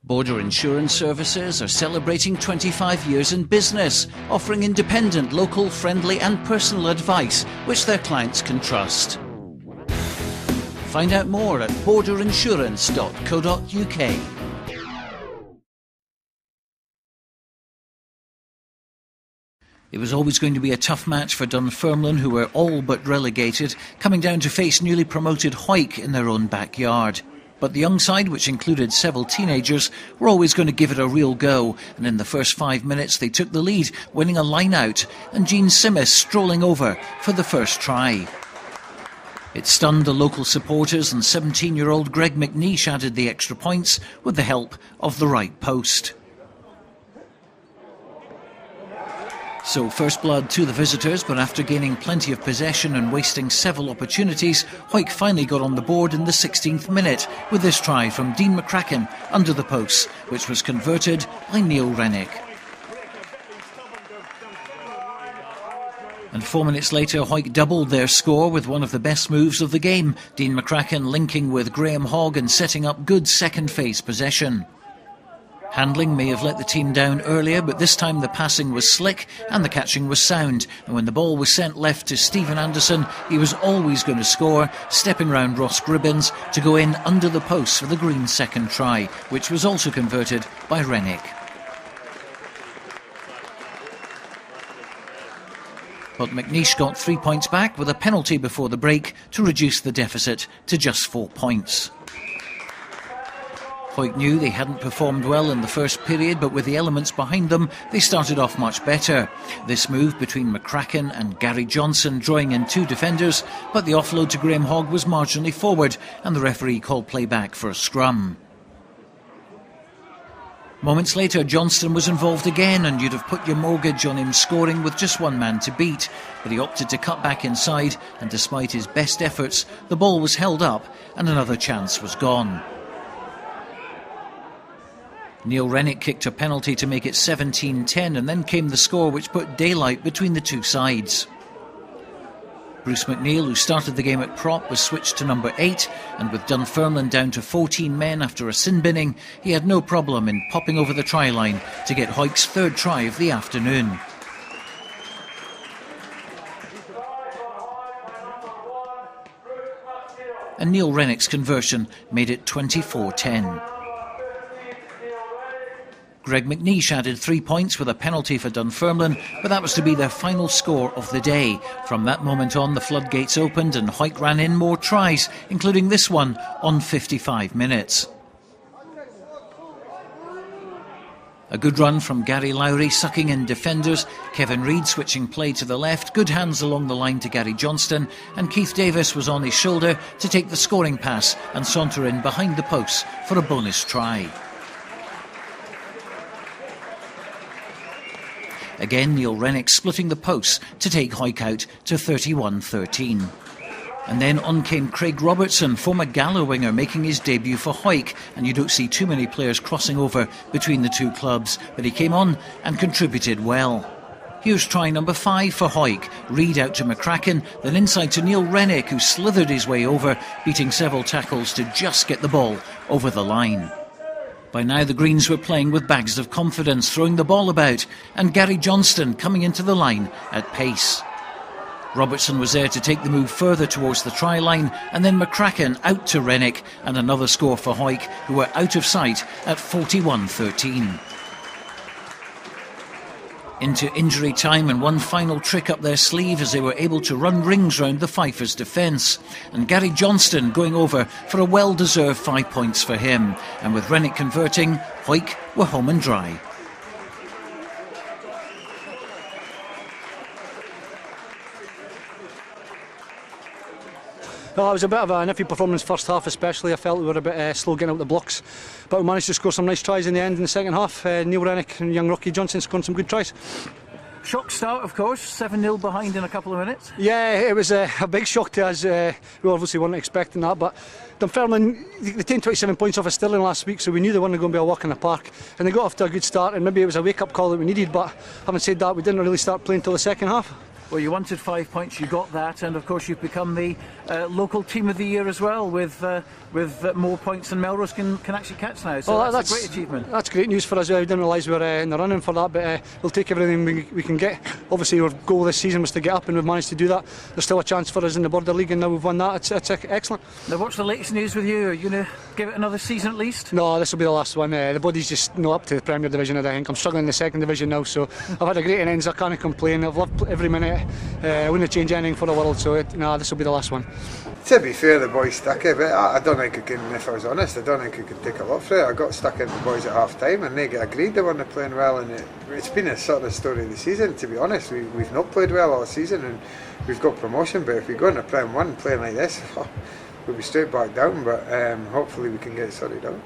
Border Insurance Services are celebrating 25 years in business, offering independent, local, friendly and personal advice which their clients can trust. Find out more at borderinsurance.co.uk. It was always going to be a tough match for Dunfermline, who were all but relegated, coming down to face newly promoted HAWICK in their own backyard. But the young side, which included several teenagers, were always going to give it a real go, and in the first 5 minutes they took the lead, winning a line-out, and Jean Simmis strolling over for the first try. It stunned the local supporters, and 17-year-old Greg McNeish added the extra points with the help of the right post. So first blood to the visitors, but after gaining plenty of possession and wasting several opportunities, HAWICK finally got on the board in the 16th minute with this try from Dean McCracken under the posts, which was converted by Neil Rennick. And 4 minutes later, HAWICK doubled their score with one of the best moves of the game, Dean McCracken linking with Graham Hogg and setting up good second phase possession. Handling may have let the team down earlier, but this time the passing was slick and the catching was sound. And when the ball was sent left to Stephen Anderson, he was always going to score, stepping round Ross Gribbins to go in under the post for the green second try, which was also converted by Rennick. But McNeish got 3 points back with a penalty before the break to reduce the deficit to just 4 points. HAWICK knew they hadn't performed well in the first period, but with the elements behind them, they started off much better. This move between McCracken and Gary Johnson drawing in two defenders, but the offload to Graham Hogg was marginally forward, and the referee called play back for a scrum. Moments later, Johnston was involved again, and you'd have put your mortgage on him scoring with just one man to beat. But he opted to cut back inside, and despite his best efforts, the ball was held up, and another chance was gone. Neil Rennick kicked a penalty to make it 17-10, and then came the score which put daylight between the two sides. Bruce McNeill, who started the game at prop, was switched to number 8, and with Dunfermline down to 14 men after a sin binning, he had no problem in popping over the try line to get HAWICK's third try of the afternoon. And Neil Rennick's conversion made it 24-10. Greg McNeish added 3 points with a penalty for Dunfermline, but that was to be their final score of the day. From that moment on, the floodgates opened and HAWICK ran in more tries, including this one on 55 minutes. A good run from Gary Lowry, sucking in defenders, Kevin Reid switching play to the left, good hands along the line to Gary Johnston, and Keith Davis was on his shoulder to take the scoring pass and saunter in behind the posts for a bonus try. Again, Neil Rennick splitting the posts to take HAWICK out to 31-13. And then on came Craig Robertson, former Gallo winger, making his debut for HAWICK, and you don't see too many players crossing over between the two clubs, but he came on and contributed well. Here's try number 5 for HAWICK. Reid out to McCracken, then inside to Neil Rennick, who slithered his way over, beating several tackles to just get the ball over the line. By now the Greens were playing with bags of confidence, throwing the ball about, and Gary Johnston coming into the line at pace. Robertson was there to take the move further towards the try line, and then McCracken out to Rennick, and another score for HAWICK, who were out of sight at 41-13. Into injury time, and one final trick up their sleeve as they were able to run rings round the Fifers' defence. And Gary Johnston going over for a well-deserved 5 points for him. And with Rennick converting, HAWICK were home and dry. Well, it was a bit of an iffy performance first half, especially. I felt we were a bit slow getting out the blocks, but we managed to score some nice tries in the end in the second half. Neil Rennick and young rookie Johnson scored some good tries. Shock start, of course, 7-0 behind in a couple of minutes. Yeah, it was a big shock to us. We obviously weren't expecting that, but Dunfermline, they came 27 points off of Stirling last week, so we knew they weren't going to be a walk in the park, and they got off to a good start, and maybe it was a wake-up call that we needed, but having said that, we didn't really start playing till the second half. Well, you wanted 5 points, you got that, and of course you've become the local team of the year as well, with more points than Melrose can actually catch now. So well, that's a great achievement. That's great news for us. We didn't realise we were in the running for that, but we'll take everything we can get. Obviously, our goal this season was to get up, and we've managed to do that. There's still a chance for us in the Border League, and now we've won that. It's excellent. Now, what's the latest news with you? Are you going to give it another season at least? No, this will be the last one. The body's just not up to the Premier Division, I think. I'm struggling in the second division now, so I've had a great innings. I can't complain. I've loved every minute. I wouldn't change anything for the world, so this will be the last one. To be fair, the boys stuck it, but I don't think I can, if I was honest, I don't think I could take a lot for it. I got stuck in the boys at half time and they agreed they weren't playing well, and it's been a sort of story of the season, to be honest. We've not played well all season and we've got promotion, but if we go into Prem 1 playing like this, we'll be straight back down, but hopefully we can get it sorted out.